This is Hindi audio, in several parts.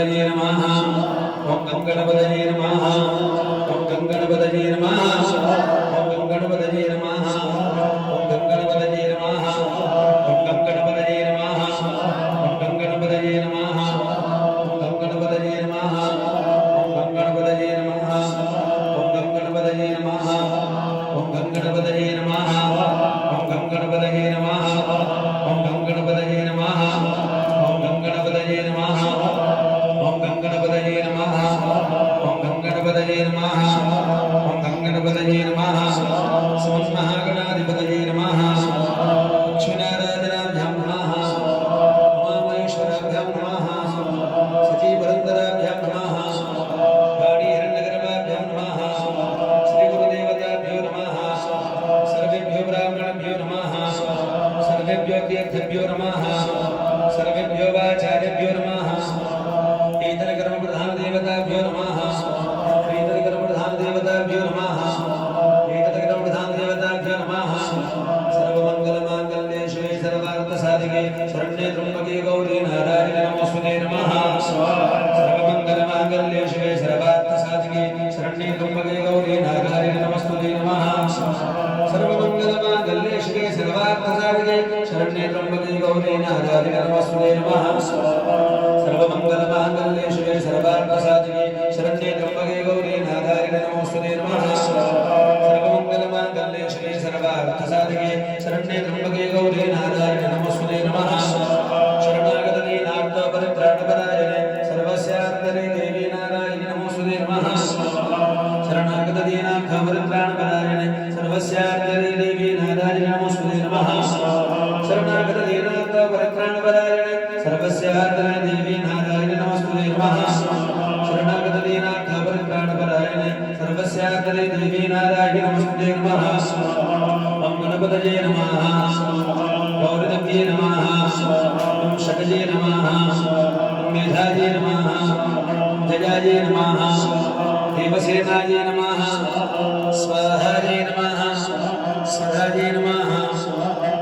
नमः ओम गणपतये नमः ओम गणपतये नमः ओम गणपतये नमः ओम गणपतये नमः ओम गणपतये नमः ओम गणपतये नमः ओम गणपतये नमः ओम गणपतये नमः ओम गणपतये नमः ओम गणपतये नमः ओम गणपतये नमः ओम गणपतये नमः ओम गणपतये नमः ओम गणपतये नमः ओम गणपतये नमः ओम गणपतये नमः श्रीमन्महागणाधिपतये नमः लक्ष्मीनारायणाभ्यां नमः उमामहेश्वराभ्यां नमः सचीवरन्दराभ्यां नमः वाणीहिरण्यगर्भाभ्यां नमः श्रीगुरुदेवताभ्यो नमः सर्वेभ्यो ब्राह्मणेभ्यो नमः सर्वेभ्यो तीर्थेभ्यो नमः सर्वेभ्यो वाचार्येभ्यो नमः देवताभ्यो नमः प्रीतकर्मप्रधान देवताभ्यो नमः प्रीतकर्मप्रधान देवताभ्यो नमः सर्वमङ्गलमाङ्गल्ये शिवे सर्वार्थसाधिके शरण्ये त्र्यम्बके गौरी नारायणे नमोस्तुते नमः सर्वमङ्गलमाङ्गल्ये शिवे सर्वार्थसाधिके शरण्ये त्र्यम्बके गौरी नारायणे नमोस्तुते नमः सर्वमङ्गलमाङ्गल्ये शिवे सर्वार्थसाधिके शरण्ये त्र्यम्बके गौरी नारायणे नमोस्तुते नमः सर्वमङ्गलमाङ्गल्ये शिवे सर्वार्थसाधिके शरण्ये त्र्यम्बके गौरी नारायणे नमोस्तुते नमः सर्वमङ्गलमाङ्गल्ये शिवे सर्वार्थसाधिके शरण्ये त्र्यम्बके गौरी नारायणे नमोस्तुते नमः शरणागतदीनार्तपरित्राणपरायणे सर्वस्यान्तरे देवी नारायणे नमोस्तुते नमः शरणागतदीनार्तपरित्राणपरायणे सर्वस्यान्तरे देवी नारायणे नमोस्तुते नमः शरणागतदीनार्तपरित्राणपरायणे सर्वस्यान्तरे देवी नारायणे नमोस्तुते नमः शरणागतदीनार्तपरित्राणपरायणे सर्वस्यान्तरे देवी नारायणे नमोस्तुते नमः ओम गणपतये नमः गौरीदेव्ये नमः ओम शकजे नमः ओम मेधाजे नमः जयाजे नमः देवसेनाजे नमः स्वाहाजे नमः स्वधाजे नमः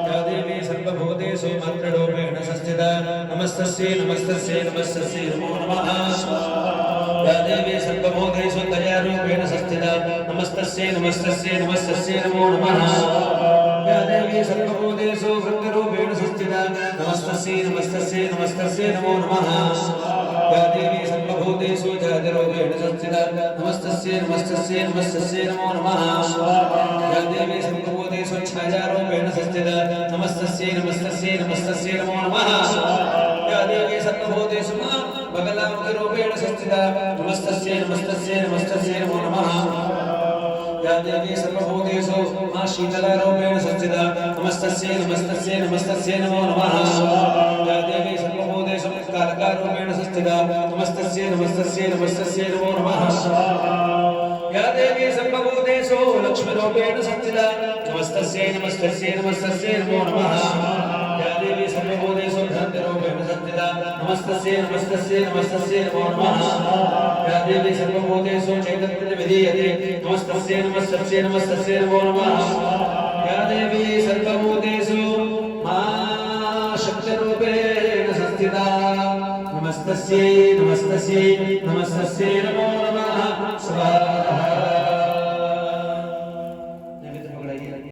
या देवी सर्वभूतेषु मातृरूपेण संस्थिता नमस्तस्यै नमस्तस्यै नमस्तस्यै नमो नमः या देवी सर्वभूतेषु दयारूपेण संस्थिता नमस्तस्यै नमस्तस्यै नमस्तस्यै नमो नमः या देवी सर्वभूतेषु वृद्धरूपेण संस्थिता नमस्तस्यै नमस्तस्यै नमस्तस्यै नमो नमः या देवी सर्वभूतेषु जातिरूपेण संस्थिता नमस्तस्यै नमस्तस्यै नमस्तस्यै नमो नमः या देवी सर्वभूतेषु छायारूपेण संस्थिता नमस्तस्यै नमस्तस्यै नमस्तस्यै नमो नमः या देवी सर्वभूतेषु बगलामुखरूपेण संस्थिता नमस्तस्यै नमस्तस्यै नमस्तस्यै नमो नमः या देवी सर्वभूतेषु मा शीतलारूपेण संस्थिता नमस्तस्यै नमस्तस्यै नमस्तस्यै नमो नमः या देवी सर्वभूतेषु कालकारूपेण संस्थिता नमस्तस्यै नमस्तस्यै नमस्तस्यै नमो नमः या देवी सर्वभूतेषु लक्ष्मीरूपेण संस्थिता नमस्तस्यै नमस्तस्यै नमस्तस्यै नमो नमः या देवी सर्वभूतेषु धन्यरूपेण संस्थिता नमस्तस्यै नमस्तस्यै नमस्तस्यै नमो नमः या देवी सर्वभूतेषु चैतन्यविधीयते नमस्तस्यै नमस्तस्यै नमस्तस्यै नमो नमः या देवी सर्वभूतेषु मा शक्तिरूपेण संस्थिता नमस्तस्यै नमस्तस्यै नमस्तस्यै नमो नमः स्वाहा।